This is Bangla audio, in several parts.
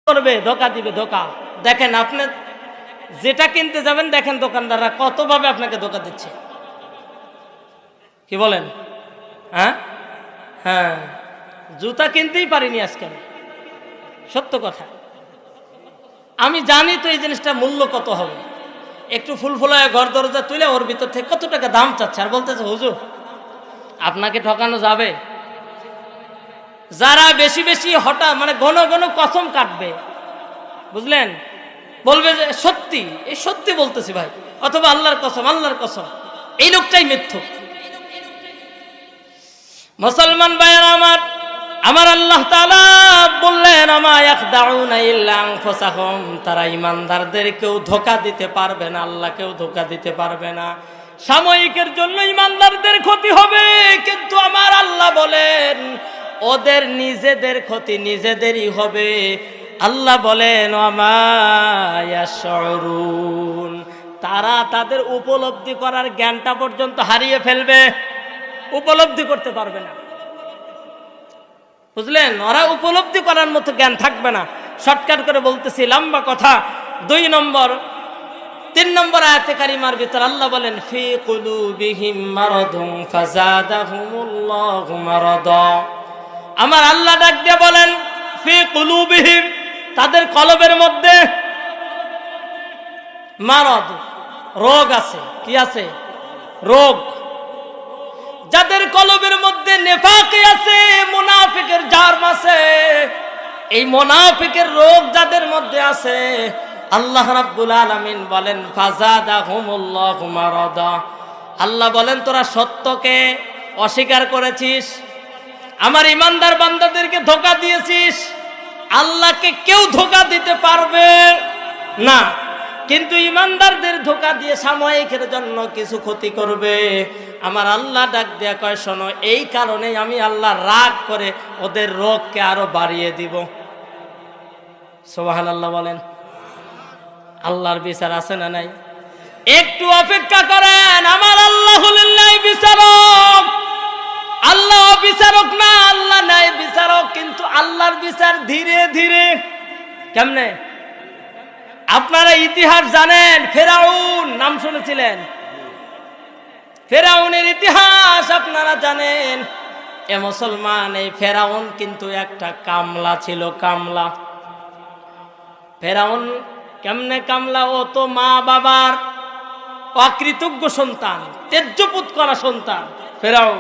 করবে, ধোকা দিবে। ধোকা দেখেন, আপনি যেটা কিনতে যাবেন দেখেন দোকানদাররা কতভাবে আপনাকে ধোকা দিচ্ছে। কি বলেন? হ্যাঁ হ্যাঁ, জুতা কিনতেই পারিনি আজকে আমি, সত্য কথা। আমি জানি তো এই জিনিসটা মূল্য কত হবে। একটু ফুলফুলায় ঘর দরজা তুলে ওর ভিতর থেকে কত টাকা দাম চাচ্ছে, আর বলতেছে হুজুর আপনাকে ঠকানো যাবে। যারা বেশি বেশি হঠাৎ মানে ঘন ঘন কসম কাটবে, বুঝলেন, বলবে যে সত্যি, এই সত্যি বলতেছি ভাই, অথবা আল্লাহর কসম, আল্লাহর কসম, এই লোকটাই মিথ্যুক। মুসলমান ভাইয়েরা আমার, আমার আল্লাহ তাআলা বললেন আমা ইয়াখদাউনা ইল্লা আনফুসাহুম, তারা ঈমানদারদেরকেও ধোঁকা দিতে পারবে না, আল্লাহকেও ধোঁকা দিতে পারবে না। সাময়িকের জন্য ঈমানদারদের ক্ষতি হবে, কিন্তু আমার আল্লাহ বলেন ওদের নিজেদের ক্ষতি নিজেদেরই হবে। আল্লাহ বলেন ওয়ামা ইয়াশউরুন, তারা তাদের উপলব্ধি করার জ্ঞানটা পর্যন্ত হারিয়ে ফেলবে, উপলব্ধি করতে পারবে না। বুঝলেন, ওরা উপলব্ধি করার মতো জ্ঞান থাকবে না। শর্টকাট করে বলতেছি, লম্বা কথা। 3 নম্বর আয়াতে কারিমার ভিতর আল্লাহ বলেন ফি কুলুবিহিম মারাদুন ফাযাদাহুমুল্লাহু মারাদা। আমার আল্লাহ ডাক দিয়ে বলেন ফি কুলুবিহিম, তাদের কলবের মধ্যে মারাদ, রোগ আছে। কি আছে? রোগ। যাদের কলবের মধ্যে নেফাকি আছে, মুনাফিকের জার্ম আছে, এই মুনাফিকের রোগ যাদের মধ্যে আছে, আল্লাহ রাব্বুল আলামিন বলেন ফাযাদাহুমুল্লাহু মারাদা। আল্লাহ বলেন তোরা সত্যকে অস্বীকার করেছিস, আমার ইমানদার বান্দাদেরকে ধোঁকা দিয়েছিস। আল্লাহকে কেউ ধোঁকা দিতে পারবে না, কিন্তু ইমানদারদের ধোঁকা দিয়ে সাময়িকের জন্য কিছু ক্ষতি করবে। আমার আল্লাহ ডাক দেয়া কয় শোনো, এই কারণেই আমি আল্লাহ রাগ করে ওদের রোগকে আরো বাড়িয়ে দিব। সুবহানাল্লাহ বলেন। আল্লাহর বিচার আছে না নাই? একটু অপেক্ষা করেন, আমার আল্লাহ হলেন বিচারক। আল্লাহ বিচারক না, আল্লাহ নাই বিচারক, কিন্তু আল্লাহর বিচার ধীরে ধীরে। কেমনে? আপনারা ইতিহাস জানেন, ফেরাউন নাম শুনেছিলেন, ফেরাউনের ইতিহাস আপনারা জানেন। এ মুসলমান, এই ফেরাউন কিন্তু একটা কামলা ছিল, কামলা। ফেরাউন কেমনে কামলা? ও তো মা বাবার অকৃতজ্ঞ সন্তান, তেজ্যপুত করা সন্তান। ফেরাউন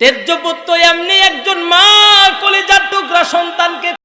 তেজ্যপুত, এমনি একজন মা কলিজার টুকরা সন্তানকে